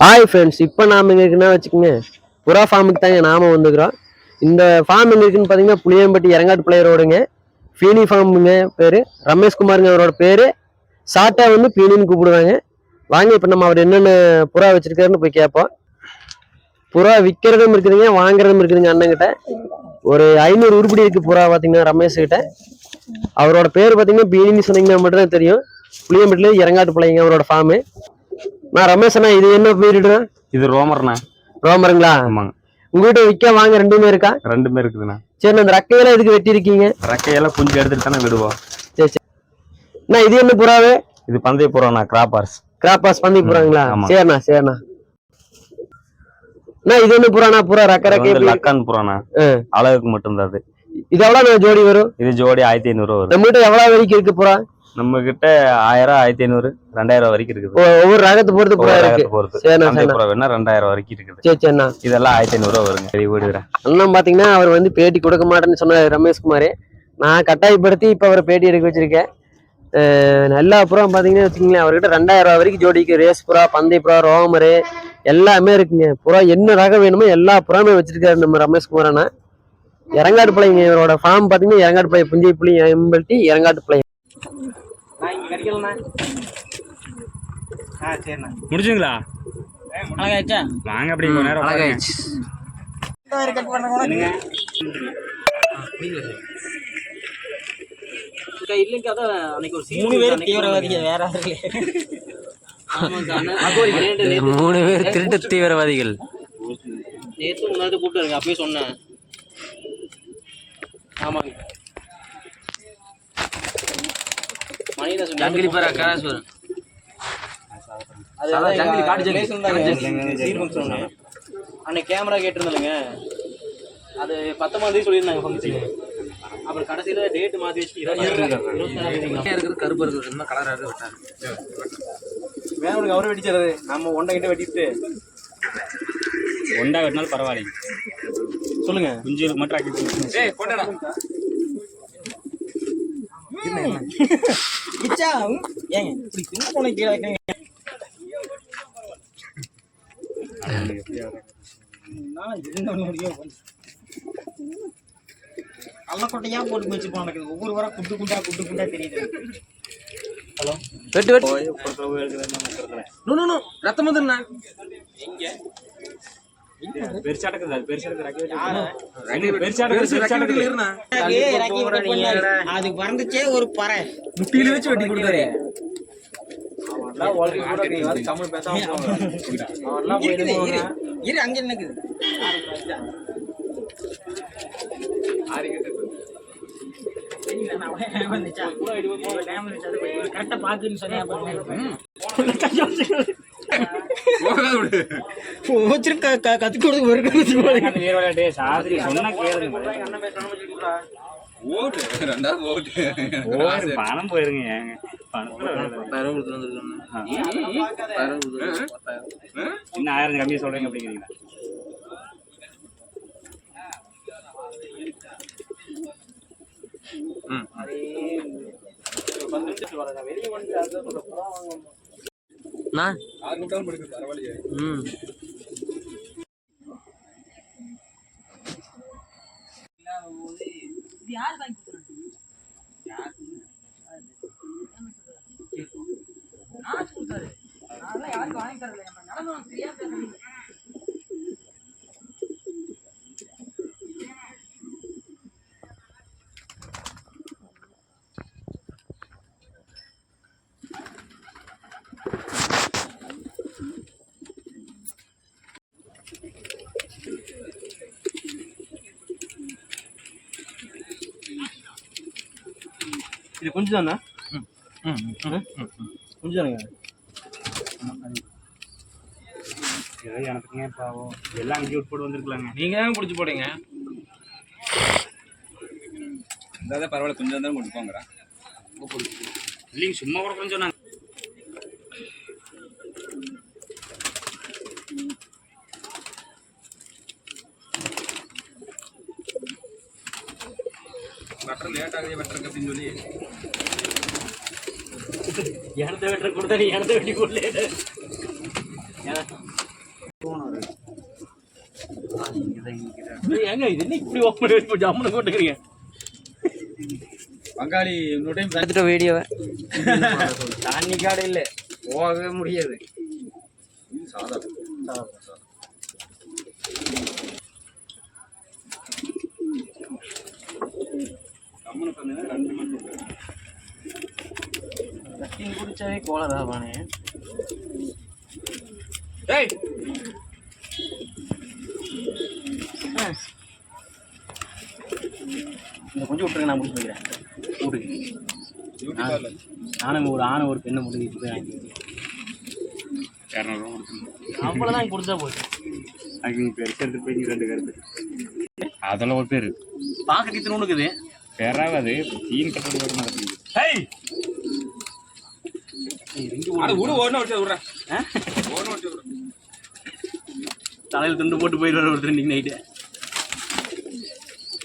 Hi friends, இப்போ நாம் எங்கே இருக்குன்னா வச்சுக்கோங்க, புறா ஃபார்முக்கு தாங்க நாம வந்துக்கிறோம். இந்த ஃபார்ம் எங்கே இருக்குன்னு பார்த்தீங்கன்னா புளியம்பட்டி இறங்காட்டு பிள்ளையரோடுங்க. பீனி ஃபார்முங்க பேர். ரமேஷ்குமாருங்க அவரோட பேர். ஷார்ட்டாக வந்து பீனின்னு கூப்பிடுவாங்க. வாங்க இப்போ நம்ம அவர் என்னென்ன புறா வச்சுருக்காருன்னு போய் கேட்போம். புறா விற்கிறதும் இருக்குதுங்க, வாங்குறதும் இருக்குதுங்க அண்ணங்கிட்ட. ஒரு 500 உருப்படி இருக்குது புறா பார்த்தீங்கன்னா ரமேஷ்கிட்ட. அவரோட பேர் பார்த்தீங்கன்னா பீனின்னு சொன்னீங்கன்னா மட்டும்தான் தெரியும். புளியம்பட்டியில் இறங்காட்டு பிள்ளைங்க அவரோட ஃபார்மு. நான் ரமேஷ் அண்ணா, இது என்ன பீரியடுண்ணா? இது ரோமர்ண்ணா. ரோமருங்களா? ஆமாங்க. உங்ககிட்ட விற்க வாங்க ரெண்டுமே இருக்கா? ரெண்டுமே இருக்குதுண்ணா. சரி, அந்த ரெக்கையெல்லாம் எதுக்கு வெட்டி இருக்கீங்க? ரெக்கையெல்லாம் குஞ்சு எடுத்துட்டு தானே விடுவோம். சரி சரி. அண்ணா இது என்ன புறாவே? இது பந்தய புறாண்ணா, கிராப்பார்ஸ். கிராப்பார்ஸ் பந்தய புறாங்களா? சரிண்ணா சரிண்ணா. அண்ணா இது என்ன புறாண்ணா? புறா ரெக்கை லக்கான் புறாண்ணா. அழகுக்கு மட்டும்தான் அது. இது எவ்வளோ ஜோடி வரும்? இது ஜோடி 1500 வரும். நம்ம கிட்ட எவ்வளவு வரைக்கும் இருக்கு புறா? நம்ம கிட்ட 1000, 1500, 2000 வரைக்கும் இருக்குது. ஒவ்வொரு ரகத்தை பொறுத்து புறா இருக்கு. புறா வேணா 2000 வரைக்கும் இருக்குது. சரி சரிண்ணா. இதெல்லாம் 1500 வருங்க. ஓடுறேன் அண்ணன் பாத்தீங்கன்னா அவர் வந்து பேட்டி கொடுக்க மாட்டேன்னு சொன்னார் ரமேஷ்குமார். நான் கட்டாயப்படுத்தி இப்ப அவரை பேட்டி எடுக்க வச்சிருக்கேன். எல்லா புறம் பாத்தீங்கன்னா வச்சுக்கீங்களேன், அவர்கிட்ட 2000 வரைக்கும் ஜோடிக்கு ரேஸ் புறா, பந்தய புறா, ரோமரு எல்லாமே இருக்குங்க. புறா என்ன ரகம் வேணுமோ எல்லா புறாமே வச்சிருக்காரு நம்ம ரமேஷ்குமார் அண்ணா. இறங்காட்டு பிள்ளைங்க இவரோட ஃபார்ம் பாத்தீங்கன்னா இறங்காட்டு பிள்ளை, புஞ்சை புள்ளி எம்பல்ட்டி இறங்காட்டு பிள்ளை. முடிச்சுங்களா? வாங்க அப்படி மூணு பேர் திருட்டு தீவிரவாதிகள். நேற்று முன்னாடி கூப்பிட்டு அப்பயே சொன்னேன். ஆமாங்க. அன்னைக்கு கேமரா கேட்டிருந்தாங்க, அது 19 தேதி சொல்லியிருந்தாங்க ஃபங்க்ஷன். அப்புறம் கடைசியில டேட் மாத்தி வச்சு கருப்பு இருக்கு, கலரா இருக்கு. வேணுக்கு அவரே வெட்டிச்சாரு. நம்ம ஒண்டை கிட்ட வெட்டிட்டு ஒண்டா வெட்டினாலும் பரவாயில்லைங்க. சொல்லுங்க. குஞ்சுகளுக்கு மட்டும் ஆக்கி கள்ளக்கொட்டையா போட்டு வச்சிருப்பாங்க. ஒவ்வொரு வாரம் குட்டு குண்டா தெரியுது. ஹலோ, வெட்டு வெட்டு ரத்தம் வந்துருண்ணா. அது பறந்துச்சே ஒரு பறை முட்டியில வச்சு வெட்டி கொடுத்தாரு. அங்க என்னக்குது கரெக்டா பாத்துன்னு சொன்ன பணம் போயிருங்க. இன்னும் 1000 கம்மியா சொல்றீங்க அப்படிங்கிறீங்களா? இது கொஞ்சம் தானே? கொஞ்சம் தானுங்க. எனக்குங்க பாவம் எல்லாம் அங்கேயே போட்டு வந்திருக்கலாங்க. நீங்க தான் பிடிச்சி போட்டீங்க. பரவாயில்ல, கொஞ்சம் தான் கொண்டு போங்கிறேன். இல்லைங்க, சும்மா கூட கொஞ்சம் சொன்னாங்க. லேட் ஆகுது வெட்டுறதுக்கு அப்படின்னு சொல்லி இடத்த வெட்டுற கொடுத்தா நீ இடத்த வெட்டி போடல. ஏங்க இது என்ன இப்படி ஓப்பன் பண்ணி ஜம்முன்னு போட்டுக்கிறீங்க பங்காளி இன்னொரு டைம் பார்த்துட்ட வீடியோவை தண்ணி காடு இல்லை போகவே முடியாது சாதா கம்முன்னு பண்ணுங்க 2 மட்டும் தண்ணி குடிச்சாவே கோலதா பானே ஏய் இந்த கொஞ்சம் விட்டுருங்க நான் முடிச்சு வைக்கிறேன் விட்டுருங்க நானும் ஒரு ஆணை ஒரு பெண்ணை முடிச்சு போய் வாங்கி 200 ரூபா கொடுத்துருங்க அவ்வளோதான் கொடுத்தா போச்சு அதுக்கு நீ பெருசு எடுத்து போய் 2 கருத்து அதெல்லாம் ஒரு பேர் பார்க்க கித்தனை இருக்குது பெறாவது தீன் கட்டுறது நடக்குது ஹேய் தலையில் துண்டு போட்டு போயிடுவார் ஒருத்தர் இன்னைக்கு நைட்டு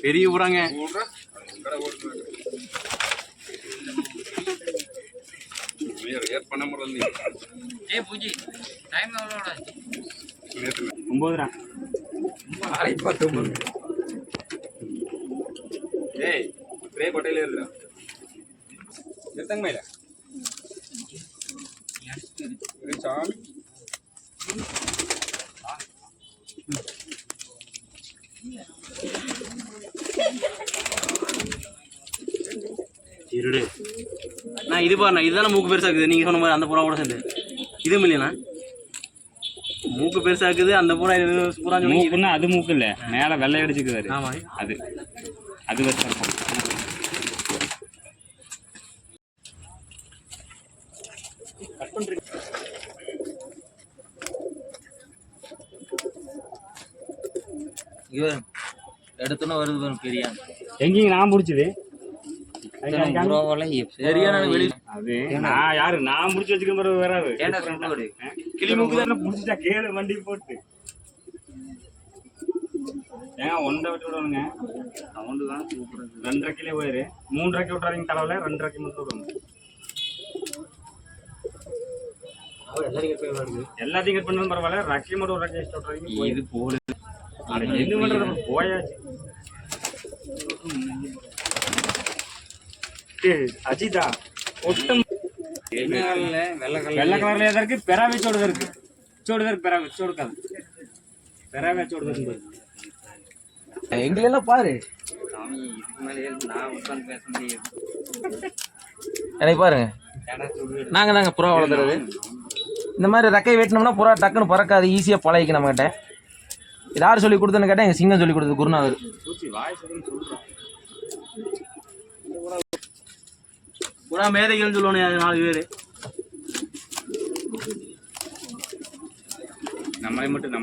பெரிய ஊறாங்க ஏ பூஜி டைம் எவ்வளோடா 9 ஏய் ட்ரே கொட்டையில இருக்குடா எடுத்தங்க மேல சாமி இருடு நான் இது பாருண்ணா இதுதானே மூக்கு பெருசாக இருக்குது நீங்கள் சொன்ன மாதிரி அந்த புறா கூட சேர்ந்து இதுவும் இல்லைண்ணா மூக்கு பெருசாக இருக்குது அந்த புறா இது புறா மூக்குன்னா அது மூக்கு இல்லை மேலே வெள்ளை அடிச்சுக்குது ஆமாம் அது வச்சு கட் பண்ணுறீங்க இவர் எடுத்தோன்னா வருது பாருங்க பெரிய எங்கேயும் நான் பிடிச்சது சரியான வெளி அது நான் யாரு நான் முடிச்சு வச்சுக்க பிறகு வராது கிளிமுக்கு தானே முடிச்சுட்டா கேளு வண்டி போட்டு ஏங்க 1 விட்டு விடணுங்க சவுண்டு தான் 2.5 கிலோ போயிரு 3.5 விட்டுறாதீங்க தலைவில் 2.5 மட்டும் விடணும் எல்லாத்தையும் கட் பண்ணணும் பரவாயில்ல ரக்கி மட்டும் ஒரு ரக்கி எக்ஸ்ட்ரா விட்டுறாதீங்க இது போடு என்ன பண்றது போயாச்சு அஜிதா ஒட்டம் வெள்ளை கலர்ல எதா இருக்கு பெறாவே சோடுதா இருக்கு பெறாவே சோடுக்காது பெறாவே சோடுதா இருக்கு எங்களெல்லாம் பாரு எனக்கு பாருங்க நாங்க புறா வளர்த்துறது இந்த மாதிரி ரெக்கை வெட்டினோம்னா புறா டக்குன்னு பறக்காது ஈஸியாக பழகிக்க நம்ம கிட்ட இது யார் சொல்லி கொடுத்தேன்னு கேட்டால் எங்கள் சிங்கம் சொல்லி கொடுத்தது குருநாதர் புறா மேதைகள்னு சொல்லுவானே அது 4 பேர் நம்மளை மட்டும்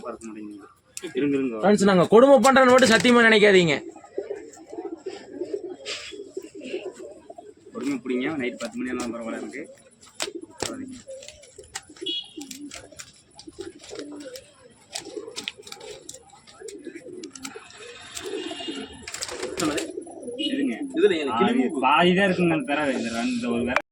பறக்க மாட்டேங்குது இருங்க ஃப்ரெண்ட்ஸ் நாங்கள் கொடுமை பண்ணுறேன்னு மட்டும் சத்தியமாக நினைக்காதீங்க பொறுமை பிடிங்க நைட் 10 மணி எல்லாம் பரவாயில்ல இருக்கு இதுல பாதிதான் இருக்குங்க பெறாது இந்த ஒரு